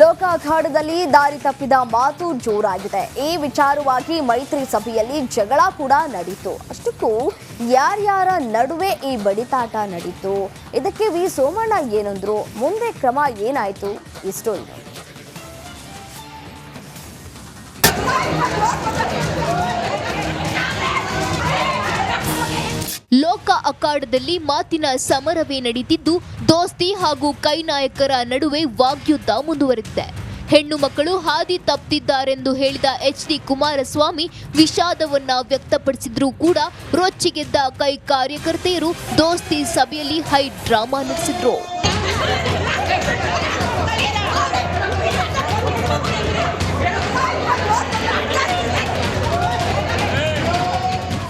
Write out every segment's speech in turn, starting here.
ಲೋಕ ಅಖಾಡದಲ್ಲಿ ದಾರಿ ತಪ್ಪಿದ ಮಾತು ಜೋರಾಗಿದೆ. ಈ ವಿಚಾರವಾಗಿ ಮೈತ್ರಿ ಸಭೆಯಲ್ಲಿ ಜಗಳ ಕೂಡ ನಡೀತು. ಅಷ್ಟಕ್ಕೂ ಯಾರ್ಯಾರ ನಡುವೆ ಈ ಬಡಿತಾಟ ನಡೀತು, ಇದಕ್ಕೆ ವಿ ಸೋಮಣ್ಣ ಏನಂದ್ರು, ಮುಂದೆ ಕ್ರಮ ಏನಾಯ್ತು, ಈ ಸ್ಟೋರಿ. ಲೋಕ ಅಖಾಡದಲ್ಲಿ ಮಾತಿನ ಸಮರವೇ ನಡೀತಿದ್ದು, ದೋಸ್ತಿ ಹಾಗೂ ಕೈ ನಾಯಕರ ನಡುವೆ ವಾಗ್ಯುದ್ಧ ಮುಂದುವರೆದಿದೆ. ಹೆಣ್ಣು ಮಕ್ಕಳು ಹಾದಿ ತಪ್ಪಿದ್ದಾರೆಂದು ಹೇಳಿದ ಎಚ್.ಡಿ. ಕುಮಾರಸ್ವಾಮಿ ವಿಷಾದವನ್ನ ವ್ಯಕ್ತಪಡಿಸಿದ್ರೂ ಕೂಡ ರೊಚ್ಚಿಗೆದ್ದ ಕೈ ಕಾರ್ಯಕರ್ತೆಯರು ದೋಸ್ತಿ ಸಭೆಯಲ್ಲಿ ಹೈ ಡ್ರಾಮಾ ನಡೆಸಿದ್ರು.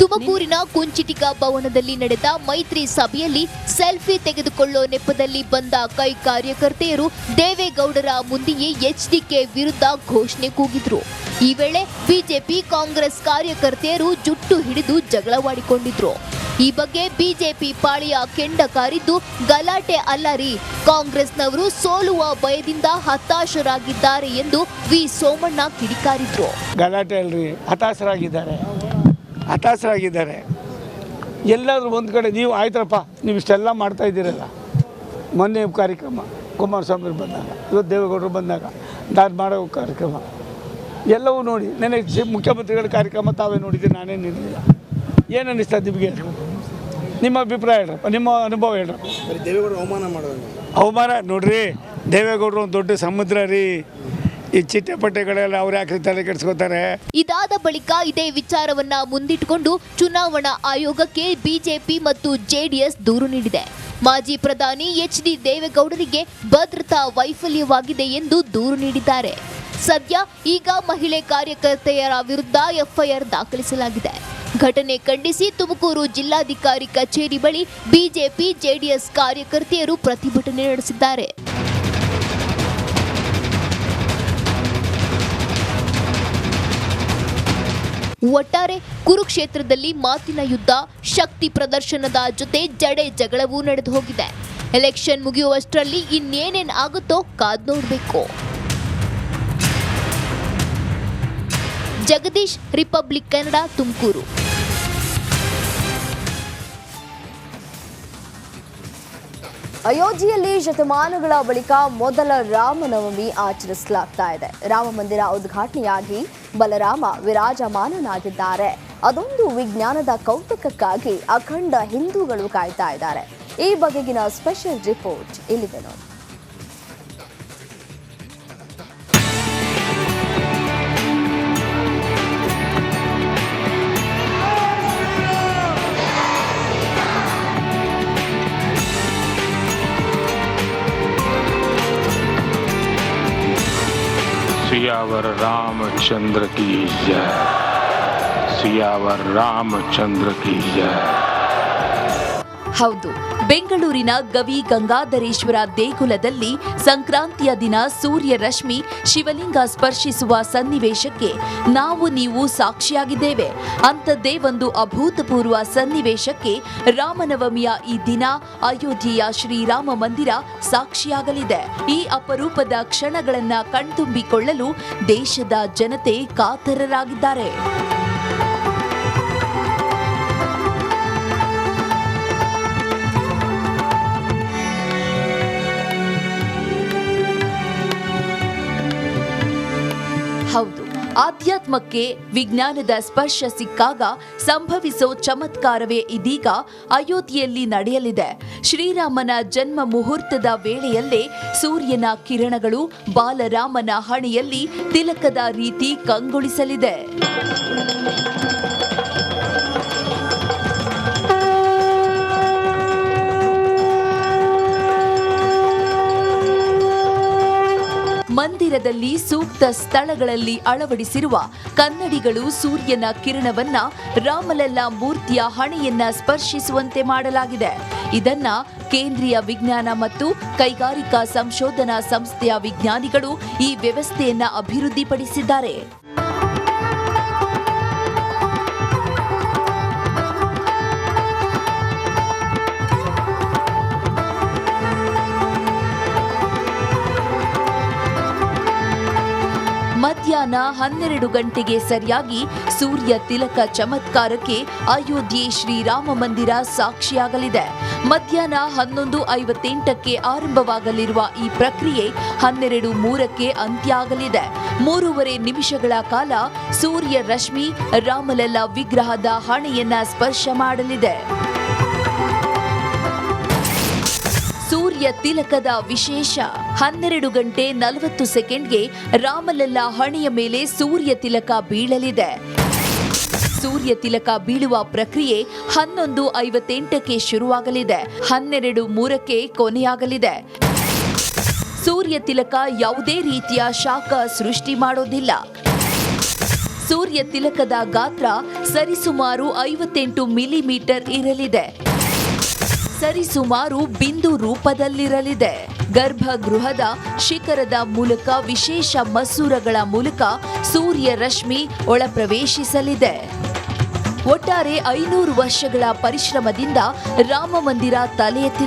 ತುಮಕೂರಿನ ಕುಂಚಿಟಿಗ ಭವನದಲ್ಲಿ ನಡೆದ ಮೈತ್ರಿ ಸಭೆಯಲ್ಲಿ ಸೆಲ್ಫಿ ತೆಗೆದುಕೊಳ್ಳೋ ನೆಪದಲ್ಲಿ ಬಂದ ಕೈ ಕಾರ್ಯಕರ್ತೆಯರು ದೇವೇಗೌಡರ ಮುಂದೆಯೇ ಎಚ್ಡಿಕೆ ವಿರುದ್ಧ ಘೋಷಣೆ ಕೂಗಿದ್ರು. ಈ ವೇಳೆ ಬಿಜೆಪಿ ಕಾಂಗ್ರೆಸ್ ಕಾರ್ಯಕರ್ತೆಯರು ಜುಟ್ಟು ಹಿಡಿದು ಜಗಳವಾಡಿಕೊಂಡಿದ್ರು. ಈ ಬಗ್ಗೆ ಬಿಜೆಪಿ ಪಾಳಿಯ ಕೆಂಡ ಕಾರಿದ್ದು, ಗಲಾಟೆ ಅಲ್ಲರಿ, ಕಾಂಗ್ರೆಸ್ನವರು ಸೋಲುವ ಭಯದಿಂದ ಹತಾಶರಾಗಿದ್ದಾರೆ ಎಂದು ವಿ ಸೋಮಣ್ಣ ಕಿಡಿಕಾರಿದ್ರು. ಗಲಾಟೆ ಅಲ್ರಿ, ಹತಾಶರಾಗಿದ್ದಾರೆ. ಎಲ್ಲಾದರೂ ಒಂದು ಕಡೆ ನೀವು ಆಯ್ತರಪ್ಪ, ನೀವು ಇಷ್ಟೆಲ್ಲ ಮಾಡ್ತಾ ಇದ್ದೀರಲ್ಲ, ಮೊನ್ನೆ ಕಾರ್ಯಕ್ರಮ ಕುಮಾರಸ್ವಾಮಿ ಬಂದಾಗ, ಇವತ್ತು ದೇವೇಗೌಡರು ಬಂದಾಗ ನಾನು ಮಾಡೋ ಕಾರ್ಯಕ್ರಮ ಎಲ್ಲವೂ ನೋಡಿ, ನನಗೆ ಮುಖ್ಯಮಂತ್ರಿಗಳ ಕಾರ್ಯಕ್ರಮ ತಾವೇ ನೋಡಿದ್ದೀರಿ, ನಾನೇನು ಇರಲಿಲ್ಲ. ಏನು ಅನ್ನಿಸ್ತದೆ ನಿಮಗೆ? ನಿಮ್ಮ ಅಭಿಪ್ರಾಯ ಹೇಳ್ರಪ್ಪ, ನಿಮ್ಮ ಅನುಭವ ಹೇಳ್ರಪ್ಪ. ದೇವೇಗೌಡರು ಅವಮಾನ ಮಾಡೋದು, ಅವಮಾನ ನೋಡ್ರಿ, ದೇವೇಗೌಡರು ಒಂದು ದೊಡ್ಡ ಸಮುದ್ರ ರೀ. ಈ ಚಿಟ್ಟೆಪಟ್ಟೆಗಳೆಲ್ಲ ಅವ್ರು ಯಾಕೆ ತಲೆ ಕೆಡಿಸ್ಕೋತಾರೆ? ಇದಾದ ಬಳಿಕ ಇದೇ ವಿಚಾರವನ್ನ ಮುಂದಿಟ್ಟುಕೊಂಡು ಚುನಾವಣಾ ಆಯೋಗಕ್ಕೆ ಬಿಜೆಪಿ ಮತ್ತು ಜೆಡಿಎಸ್ ದೂರು ನೀಡಿದೆ. ಮಾಜಿ ಪ್ರಧಾನಿ ಎಚ್.ಡಿ. ದೇವೇಗೌಡರಿಗೆ ಭದ್ರತಾ ವೈಫಲ್ಯವಾಗಿದೆ ಎಂದು ದೂರು ನೀಡಿದ್ದಾರೆ. ಸದ್ಯ ಈಗ ಮಹಿಳೆ ಕಾರ್ಯಕರ್ತೆಯರ ವಿರುದ್ಧ ಎಫ್ಐಆರ್ ದಾಖಲಿಸಲಾಗಿದೆ. ಘಟನೆ ಖಂಡಿಸಿ ತುಮಕೂರು ಜಿಲ್ಲಾಧಿಕಾರಿ ಕಚೇರಿ ಬಳಿ ಬಿಜೆಪಿ ಜೆಡಿಎಸ್ ಕಾರ್ಯಕರ್ತೆಯರು ಪ್ರತಿಭಟನೆ ನಡೆಸಿದ್ದಾರೆ. ಒಟ್ಟಾರೆ ಕುರುಕ್ಷೇತ್ರದಲ್ಲಿ ಮಾತಿನ ಯುದ್ಧ, ಶಕ್ತಿ ಪ್ರದರ್ಶನದ ಜೊತೆ ಜಡೆ ಜಗಳವೂ ನಡೆದು ಹೋಗಿದೆ. ಎಲೆಕ್ಷನ್ ಮುಗಿಯುವಷ್ಟರಲ್ಲಿ ಇನ್ನೇನೇನ್ ಆಗುತ್ತೋ ಕಾದ್ ನೋಡಬೇಕು. ಜಗದೀಶ್, ರಿಪಬ್ಲಿಕ್ ಕನ್ನಡ, ತುಮಕೂರು. ಅಯೋಧ್ಯೆಯಲ್ಲಿ ಶತಮಾನಗಳ ಬಳಿಕ ಮೊದಲ ರಾಮನವಮಿ ಆಚರಿಸಲಾಗ್ತಾ ಇದೆ. ರಾಮ ಮಂದಿರ ಉದ್ಘಾಟನೆಯಾಗಿ ಬಲರಾಮ ವಿರಾಜಮಾನನಾಗಿದ್ದಾರೆ. ಅದೊಂದು ವಿಜ್ಞಾನದ ಕೌತುಕಕ್ಕಾಗಿ ಅಖಂಡ ಹಿಂದೂಗಳು ಕಾಯ್ತಾ ಇದ್ದಾರೆ. ಈ ಬಗೆಗಿನ ಸ್ಪೆಷಲ್ ರಿಪೋರ್ಟ್ ಇಲ್ಲಿದೆ ನೋಡಿ. सियावर रामचंद्र की जय, सियावर रामचंद्र की जय. ಹೌದು, ಬೆಂಗಳೂರಿನ ಗವಿ ಗಂಗಾಧರೇಶ್ವರ ದೇಗುಲದಲ್ಲಿ ಸಂಕ್ರಾಂತಿಯ ದಿನ ಸೂರ್ಯ ರಶ್ಮಿ ಶಿವಲಿಂಗ ಸ್ಪರ್ಶಿಸುವ ಸನ್ನಿವೇಶಕ್ಕೆ ನಾವು ನೀವು ಸಾಕ್ಷಿಯಾಗಿದ್ದೇವೆ. ಅಂಥದ್ದೇ ಒಂದು ಅಭೂತಪೂರ್ವ ಸನ್ನಿವೇಶಕ್ಕೆ ರಾಮನವಮಿಯ ಈ ದಿನ ಅಯೋಧ್ಯೆಯ ಶ್ರೀರಾಮ ಮಂದಿರ ಸಾಕ್ಷಿಯಾಗಲಿದೆ. ಈ ಅಪರೂಪದ ಕ್ಷಣಗಳನ್ನು ಕಣ್ತುಂಬಿಕೊಳ್ಳಲು ದೇಶದ ಜನತೆ ಕಾತರರಾಗಿದ್ದಾರೆ. ಹೌದು, ಆಧ್ಯಾತ್ಮಕ್ಕೆ ವಿಜ್ಞಾನದ ಸ್ಪರ್ಶ ಸಿಕ್ಕಾಗ ಸಂಭವಿಸೋ ಚಮತ್ಕಾರವೇ ಇದೀಗ ಅಯೋಧ್ಯೆಯಲ್ಲಿ ನಡೆಯಲಿದೆ. ಶ್ರೀರಾಮನ ಜನ್ಮ ಮುಹೂರ್ತದ ವೇಳೆಯಲ್ಲೇ ಸೂರ್ಯನ ಕಿರಣಗಳು ಬಾಲರಾಮನ ಹಣೆಯಲ್ಲಿ ತಿಲಕದ ರೀತಿ ಕಂಗೊಳಿಸಲಿದೆ. ಮಂದಿರದಲ್ಲಿ ಸೂಕ್ತ ಸ್ಥಳಗಳಲ್ಲಿ ಅಳವಡಿಸಿರುವ ಕನ್ನಡಿಗಳು ಸೂರ್ಯನ ಕಿರಣವನ್ನ ರಾಮಲಲ್ಲಾ ಮೂರ್ತಿಯ ಹಣೆಯನ್ನ ಸ್ಪರ್ಶಿಸುವಂತೆ ಮಾಡಲಾಗಿದೆ. ಇದನ್ನ ಕೇಂದ್ರೀಯ ವಿಜ್ಞಾನ ಮತ್ತು ಕೈಗಾರಿಕಾ ಸಂಶೋಧನಾ ಸಂಸ್ಥೆಯ ವಿಜ್ಞಾನಿಗಳು ಈ ವ್ಯವಸ್ಥೆಯನ್ನ ಅಭಿವೃದ್ಧಿಪಡಿಸಿದ್ದಾರೆ. ಮಧ್ಯಾಹ್ನ 12 ಗಂಟೆಗೆ ಸರಿಯಾಗಿ ಸೂರ್ಯ ತಿಲಕ ಚಮತ್ಕಾರಕ್ಕೆ ಅಯೋಧ್ಯೆ ಶ್ರೀರಾಮ ಮಂದಿರ ಸಾಕ್ಷಿಯಾಗಲಿದೆ. ಮಧ್ಯಾಹ್ನ 11:58ಕ್ಕೆ ಆರಂಭವಾಗಲಿರುವ ಈ ಪ್ರಕ್ರಿಯೆ 12:03ಕ್ಕೆ ಅಂತ್ಯ ಆಗಲಿದೆ. 3.5 ನಿಮಿಷಗಳ ಕಾಲ ಸೂರ್ಯ ರಶ್ಮಿ ರಾಮಲಲ್ಲ ವಿಗ್ರಹದ ಹಣೆಯನ್ನ ಸ್ಪರ್ಶ ಮಾಡಲಿದೆ. ಸೂರ್ಯ ತಿಲಕದ ವಿಶೇಷ 12:40 ರಾಮಲಲ್ಲ ಹಣೆಯ ಮೇಲೆ ಸೂರ್ಯ ತಿಲಕ ಬೀಳಲಿದೆ. ಸೂರ್ಯ ತಿಲಕ ಬೀಳುವ ಪ್ರಕ್ರಿಯೆ 11:58ಕ್ಕೆ ಶುರುವಾಗಲಿದೆ. 12:03ಕ್ಕೆ ಕೊನೆಯಾಗಲಿದೆ. ಸೂರ್ಯ ತಿಲಕ ಯಾವುದೇ ರೀತಿಯ ಶಾಖ ಸೃಷ್ಟಿ ಮಾಡೋದಿಲ್ಲ. ಸೂರ್ಯ ತಿಲಕದ ಗಾತ್ರ ಸರಿಸುಮಾರು 58 ಮಿಲಿಮೀಟರ್ ಇರಲಿದೆ. ಸರಿಸುಮಾರು ಬಿಂದು ರೂಪದಲ್ಲಿರಲಿದೆ. ಗರ್ಭಗೃಹದ ಶಿಖರದ ಮೂಲಕ ವಿಶೇಷ ಮಸೂರಗಳ ಮೂಲಕ ಸೂರ್ಯ ರಶ್ಮಿ ಒಳಪ್ರವೇಶಿಸಲಿದೆ. ಒಟ್ಟಾರೆ 500 ವರ್ಷಗಳ ಪರಿಶ್ರಮದಿಂದ ರಾಮ ಮಂದಿರ ತಲೆ ಎತ್ತಿದೆ.